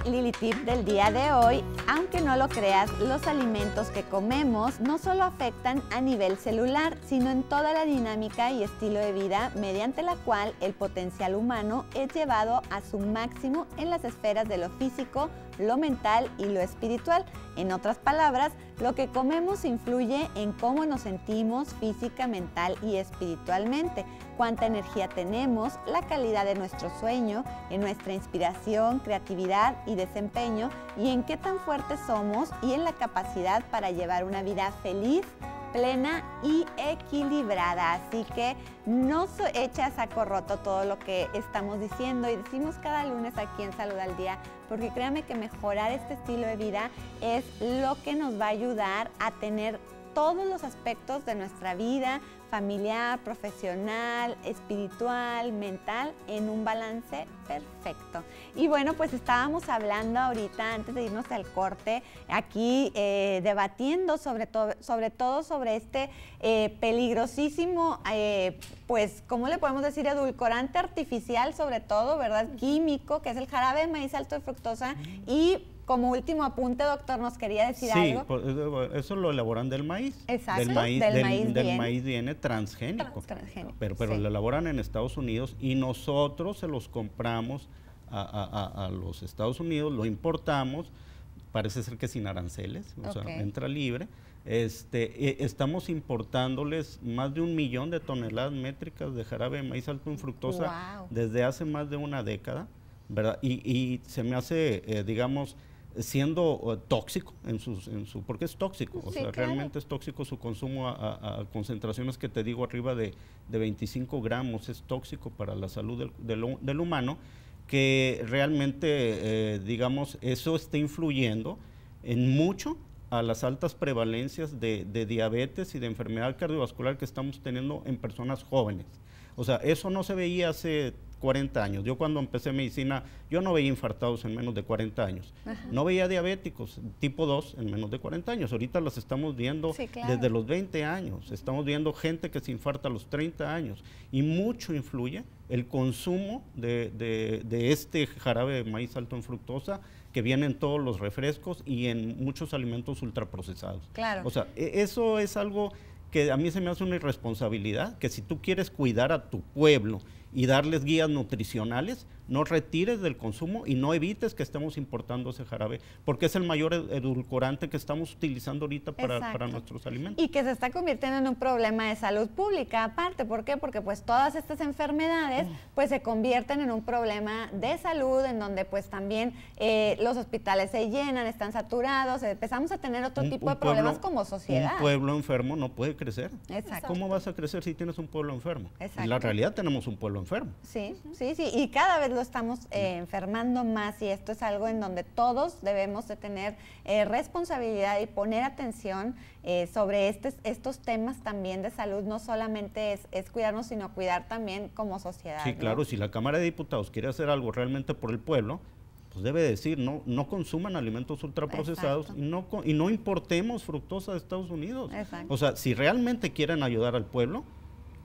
[SPEAKER 1] Lili Tip del día de hoy, aunque no lo creas, los alimentos que comemos no solo afectan a nivel celular, sino en toda la dinámica y estilo de vida mediante la cual el potencial humano es llevado a su máximo en las esferas de lo físico, lo mental y lo espiritual. En otras palabras, lo que comemos influye en cómo nos sentimos física, mental y espiritualmente, cuánta energía tenemos, la calidad de nuestro sueño, en nuestra inspiración, creatividad y desempeño, y en qué tan fuertes somos y en la capacidad para llevar una vida feliz, plena y equilibrada. Así que no eche a saco roto todo lo que estamos diciendo y decimos cada lunes aquí en Salud al Día, porque créanme que mejorar este estilo de vida es lo que nos va a ayudar a tener todos los aspectos de nuestra vida familiar, profesional, espiritual, mental, en un balance perfecto. Y bueno, pues estábamos hablando ahorita, antes de irnos al corte, aquí debatiendo sobre todo sobre este peligrosísimo, pues, ¿cómo le podemos decir? Edulcorante artificial, sobre todo, ¿verdad? Químico, que es el jarabe de maíz alto de fructosa. Y como último apunte, doctor, ¿nos quería decir algo?
[SPEAKER 4] Sí, eso lo elaboran del maíz.
[SPEAKER 1] Exacto,
[SPEAKER 4] del maíz viene transgénico. Pero
[SPEAKER 1] sí,
[SPEAKER 4] lo elaboran en Estados Unidos y nosotros se los compramos a los Estados Unidos, lo importamos, parece ser que sin aranceles, o sea, entra libre. Estamos importándoles más de 1 millón de toneladas métricas de jarabe de maíz alto en fructosa desde hace más de una década, ¿verdad? Y se me hace, digamos, siendo tóxico porque es tóxico, o sea, realmente es tóxico su consumo a concentraciones que te digo arriba de 25 gramos, es tóxico para la salud del humano, que realmente, digamos, eso está influyendo en mucho a las altas prevalencias de diabetes y de enfermedad cardiovascular que estamos teniendo en personas jóvenes. O sea, eso no se veía hace 40 años. Yo cuando empecé medicina, yo no veía infartados en menos de 40 años. No veía diabéticos tipo 2 en menos de 40 años. Ahorita las estamos viendo desde los 20 años. Estamos viendo gente que se infarta a los 30 años. Y mucho influye el consumo de este jarabe de maíz alto en fructosa que viene en todos los refrescos y en muchos alimentos ultraprocesados.
[SPEAKER 1] Claro.
[SPEAKER 4] O sea, eso es algo que a mí se me hace una irresponsabilidad, que si tú quieres cuidar a tu pueblo y darles guías nutricionales, no retires del consumo y no evites que estemos importando ese jarabe, porque es el mayor edulcorante que estamos utilizando ahorita para nuestros alimentos.
[SPEAKER 1] Y que se está convirtiendo en un problema de salud pública aparte. ¿Por qué? Porque pues todas estas enfermedades pues se convierten en un problema de salud, en donde pues también los hospitales se llenan, están saturados, empezamos a tener otro tipo de problemas como sociedad.
[SPEAKER 4] Un pueblo enfermo no puede crecer.
[SPEAKER 1] Exacto.
[SPEAKER 4] ¿Cómo vas a crecer si tienes un pueblo enfermo?
[SPEAKER 1] Exacto.
[SPEAKER 4] En la realidad tenemos un pueblo enfermo.
[SPEAKER 1] Sí, sí, sí, y cada vez lo estamos enfermando más, y esto es algo en donde todos debemos de tener responsabilidad y poner atención sobre estos temas también de salud. No solamente es cuidarnos, sino cuidar también como sociedad.
[SPEAKER 4] Sí, claro, ¿no? Si la Cámara de Diputados quiere hacer algo realmente por el pueblo, pues debe decir, no consuman alimentos ultraprocesados y no importemos fructosa de Estados Unidos.
[SPEAKER 1] Exacto.
[SPEAKER 4] O sea, si realmente quieren ayudar al pueblo,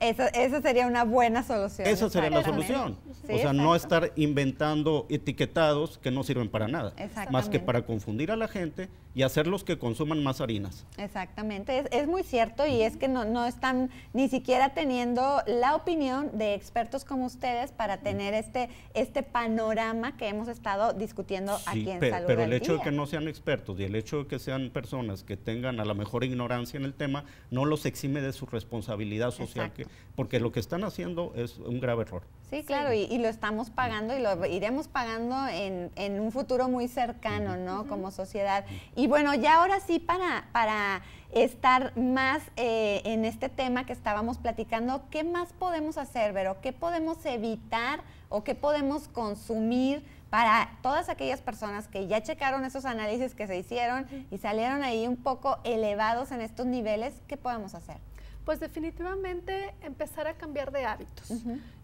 [SPEAKER 1] esa sería una buena solución.
[SPEAKER 4] esa sería la solución.
[SPEAKER 1] Sí,
[SPEAKER 4] o sea, no estar inventando etiquetados que no sirven para nada, más que para confundir a la gente y hacerlos que consuman más harinas.
[SPEAKER 1] Exactamente, es muy cierto, y es que no están ni siquiera teniendo la opinión de expertos como ustedes para tener este panorama que hemos estado discutiendo aquí en Salud
[SPEAKER 4] pero el
[SPEAKER 1] al
[SPEAKER 4] hecho de
[SPEAKER 1] Día.
[SPEAKER 4] que no sean expertos y el hecho de que sean personas que tengan a la mejor ignorancia en el tema, no los exime de su responsabilidad social, porque lo que están haciendo es un grave error.
[SPEAKER 1] Sí, claro, y lo estamos pagando y lo iremos pagando en un futuro muy cercano, ¿no? Como sociedad. Y bueno, ya ahora sí, para estar más en este tema que estábamos platicando, ¿qué más podemos hacer, Vero? ¿Qué podemos evitar o qué podemos consumir para todas aquellas personas que ya checaron esos análisis que se hicieron y salieron ahí un poco elevados en estos niveles? ¿Qué podemos hacer?
[SPEAKER 3] Pues definitivamente empezar a cambiar de hábitos.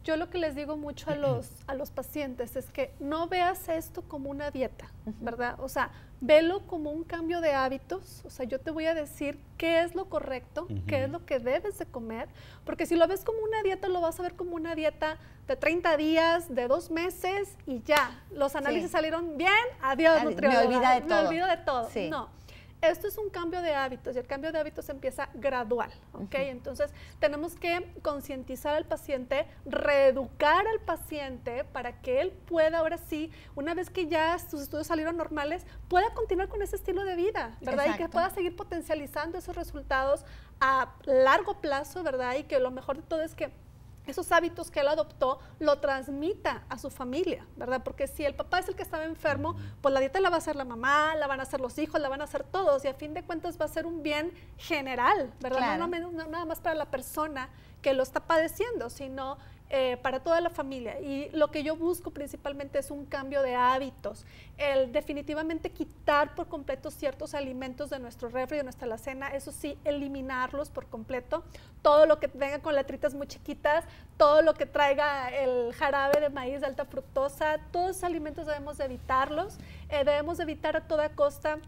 [SPEAKER 3] Yo lo que les digo mucho a los pacientes es que no veas esto como una dieta, ¿verdad? O sea, velo como un cambio de hábitos. O sea, yo te voy a decir qué es lo correcto, qué es lo que debes de comer, porque si lo ves como una dieta, lo vas a ver como una dieta de 30 días, de 2 meses y ya. Los análisis salieron bien, adiós, nutrióloga. Me olvido de todo.
[SPEAKER 1] Sí.
[SPEAKER 3] No. Esto es un cambio de hábitos, y el cambio de hábitos empieza gradual, ¿ok? Entonces, tenemos que concientizar al paciente, reeducar al paciente para que él pueda, ahora sí, una vez que ya sus estudios salieron normales, pueda continuar con ese estilo de vida, ¿verdad? Y que pueda seguir potencializando esos resultados a largo plazo, ¿verdad? Y que lo mejor de todo es que esos hábitos que él adoptó lo transmita a su familia, ¿verdad? Porque si el papá es el que estaba enfermo, pues la dieta la va a hacer la mamá, la van a hacer los hijos, la van a hacer todos, y a fin de cuentas va a ser un bien general, ¿verdad?
[SPEAKER 1] Claro.
[SPEAKER 3] No nada más para la persona que lo está padeciendo, sino para toda la familia. Y lo que yo busco principalmente es un cambio de hábitos, el definitivamente quitar por completo ciertos alimentos de nuestro refri, de nuestra alacena, eso sí, eliminarlos por completo, todo lo que venga con letritas muy chiquitas, todo lo que traiga el jarabe de maíz de alta fructosa, todos esos alimentos debemos de evitarlos, debemos de evitar a toda costa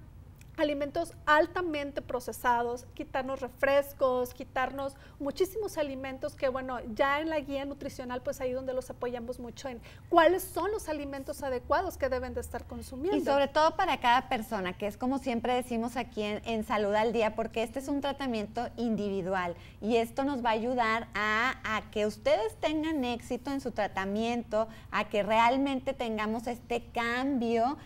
[SPEAKER 3] alimentos altamente procesados, quitarnos refrescos, quitarnos muchísimos alimentos que, bueno, ya en la guía nutricional, pues ahí donde los apoyamos mucho en cuáles son los alimentos adecuados que deben de estar consumiendo.
[SPEAKER 1] Y sobre todo para cada persona, que es como siempre decimos aquí en Salud al Día, porque este es un tratamiento individual y esto nos va a ayudar a que ustedes tengan éxito en su tratamiento, a que realmente tengamos este cambio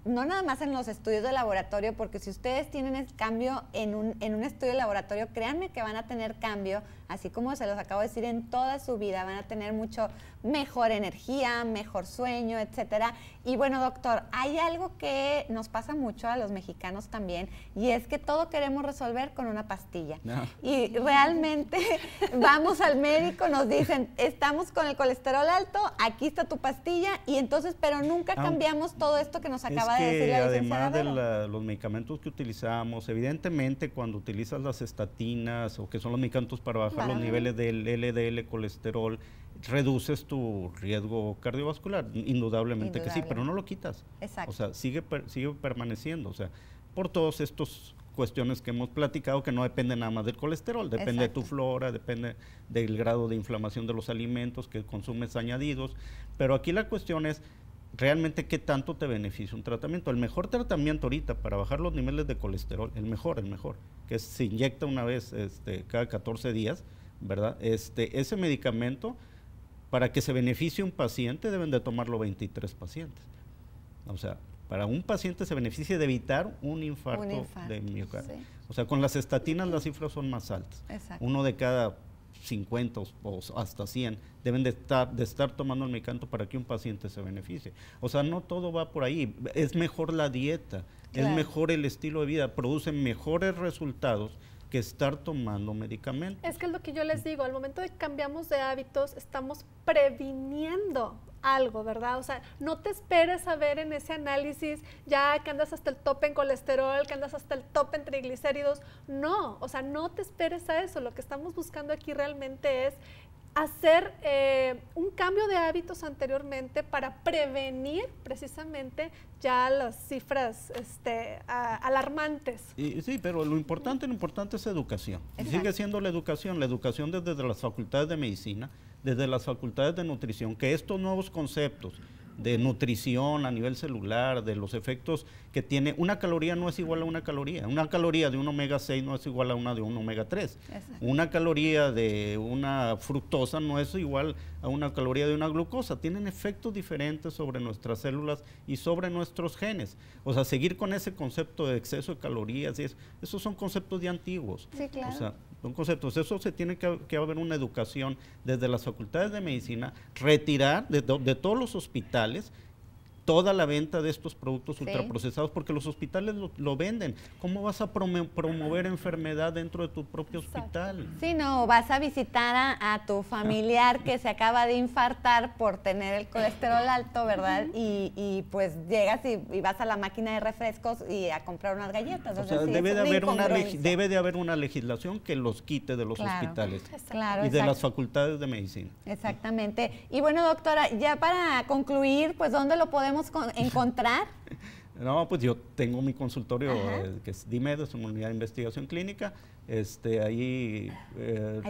[SPEAKER 1] no nada más en los estudios de laboratorio, porque si ustedes tienen el cambio en un estudio de laboratorio, créanme que van a tener cambio, así como se los acabo de decir, en toda su vida. Van a tener mucho mejor energía, mejor sueño, etcétera. Y bueno, doctor, hay algo que nos pasa mucho a los mexicanos también, y es que todo queremos resolver con una pastilla. No. Y realmente vamos al médico, nos dicen, estamos con el colesterol alto, aquí está tu pastilla, y entonces, pero nunca cambiamos todo esto que nos acaba de decir la licenciada.
[SPEAKER 4] Además de los medicamentos que utilizamos, evidentemente cuando utilizas las estatinas o que son los medicamentos para bajar los niveles del LDL, colesterol, reduces tu riesgo cardiovascular, indudablemente que sí, pero no lo quitas.
[SPEAKER 1] Exacto.
[SPEAKER 4] O sea, sigue permaneciendo, o sea, por todos estos cuestiones que hemos platicado que no dependen nada más del colesterol, depende de tu flora, depende del grado de inflamación de los alimentos que consumes añadidos, pero aquí la cuestión es realmente qué tanto te beneficia un tratamiento. El mejor tratamiento ahorita para bajar los niveles de colesterol, el mejor, que se inyecta una vez cada 14 días, ¿verdad? Ese medicamento, para que se beneficie un paciente, deben de tomarlo 23 pacientes. O sea, para un paciente se beneficia de evitar un infarto de miocardio. Sí. O sea, con las estatinas las cifras son más altas. Exacto. Uno de cada 50 o hasta 100 deben de estar tomando el medicamento para que un paciente se beneficie. O sea, no todo va por ahí. Es mejor la dieta, claro, es mejor el estilo de vida, produce mejores resultados que estar tomando medicamentos.
[SPEAKER 3] Es que es lo que yo les digo, al momento de que cambiamos de hábitos, estamos previniendo algo, ¿verdad? O sea, no te esperes a ver en ese análisis ya que andas hasta el tope en colesterol, que andas hasta el tope en triglicéridos. No, o sea, no te esperes a eso. Lo que estamos buscando aquí realmente es hacer un cambio de hábitos anteriormente para prevenir precisamente ya las cifras alarmantes.
[SPEAKER 4] Sí, pero lo importante es educación. Sigue siendo la educación desde las facultades de medicina, desde las facultades de nutrición, que estos nuevos conceptos de nutrición a nivel celular, de los efectos que tiene, una caloría no es igual a una caloría de un omega 6 no es igual a una de un omega 3, una caloría de una fructosa no es igual a una caloría de una glucosa, tienen efectos diferentes sobre nuestras células y sobre nuestros genes. O sea, seguir con ese concepto de exceso de calorías, esos son conceptos ya antiguos.
[SPEAKER 1] Sí, claro.
[SPEAKER 4] O sea, son conceptos, eso se tiene que haber una educación desde las facultades de medicina, retirar de todos los hospitales toda la venta de estos productos ultraprocesados, porque los hospitales lo venden. ¿Cómo vas a promover enfermedad dentro de tu propio hospital?
[SPEAKER 1] Sí, no, vas a visitar a tu familiar que se acaba de infartar por tener el colesterol alto, ¿verdad? Y pues llegas y vas a la máquina de refrescos y a comprar unas galletas.
[SPEAKER 4] O sea, debe de haber una legislación que los quite de los hospitales y de las facultades de medicina.
[SPEAKER 1] Exactamente. Y bueno, doctora, ya para concluir, pues ¿dónde lo podemos encontrar?
[SPEAKER 4] No, pues yo tengo mi consultorio que es DIMED, es una unidad de investigación clínica. Ahí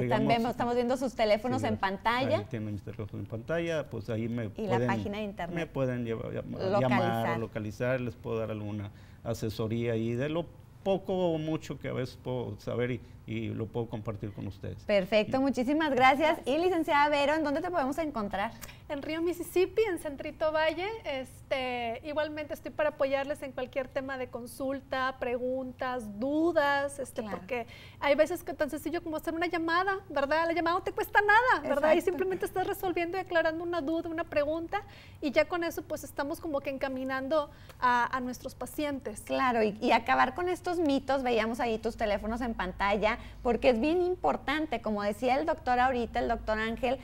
[SPEAKER 1] también estamos viendo sus teléfonos en pantalla.
[SPEAKER 4] Ahí tienen mis teléfonos en pantalla, pues ahí
[SPEAKER 1] la página de internet.
[SPEAKER 4] Me pueden llamar, localizar, les puedo dar alguna asesoría y de lo poco o mucho que a veces puedo saber y lo puedo compartir con ustedes.
[SPEAKER 1] Perfecto, muchísimas gracias. Y licenciada Vero, ¿en dónde te podemos encontrar?
[SPEAKER 3] En Río Mississippi, en Centrito Valle. Igualmente estoy para apoyarles en cualquier tema de consulta, preguntas, dudas, claro, porque hay veces que tan sencillo como hacer una llamada, ¿verdad? La llamada no te cuesta nada, ¿verdad? Exacto. Y simplemente estás resolviendo y aclarando una duda, una pregunta, y ya con eso pues estamos como que encaminando a nuestros pacientes.
[SPEAKER 1] Claro, y acabar con estos mitos, veíamos ahí tus teléfonos en pantalla, porque es bien importante, como decía el doctor ahorita, el doctor Ángel,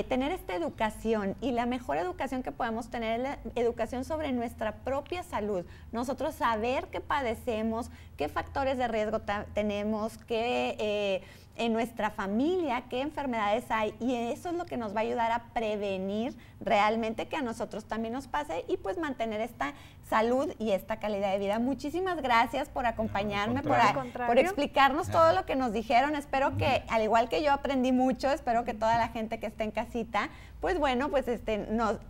[SPEAKER 1] tener esta educación, y la mejor educación que podemos tener es la educación sobre nuestra propia salud. Nosotros saber qué padecemos, qué factores de riesgo tenemos, qué en nuestra familia, qué enfermedades hay, y eso es lo que nos va a ayudar a prevenir realmente que a nosotros también nos pase y pues mantener esta salud y esta calidad de vida. Muchísimas gracias por acompañarme, por explicarnos todo lo que nos dijeron. Espero que, al igual que yo aprendí mucho, espero que toda la gente que esté en casita, pues bueno, pues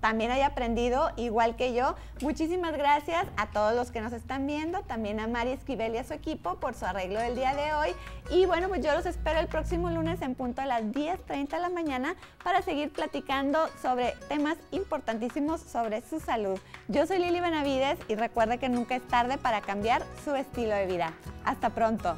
[SPEAKER 1] también haya aprendido igual que yo. Muchísimas gracias a todos los que nos están viendo, también a Mari Esquivel y a su equipo por su arreglo del día de hoy. Y bueno, pues yo los espero el próximo lunes en punto a las 10:30 de la mañana para seguir platicando sobre temas importantísimos sobre su salud. Yo soy Lili Benavides y recuerda que nunca es tarde para cambiar su estilo de vida. Hasta pronto.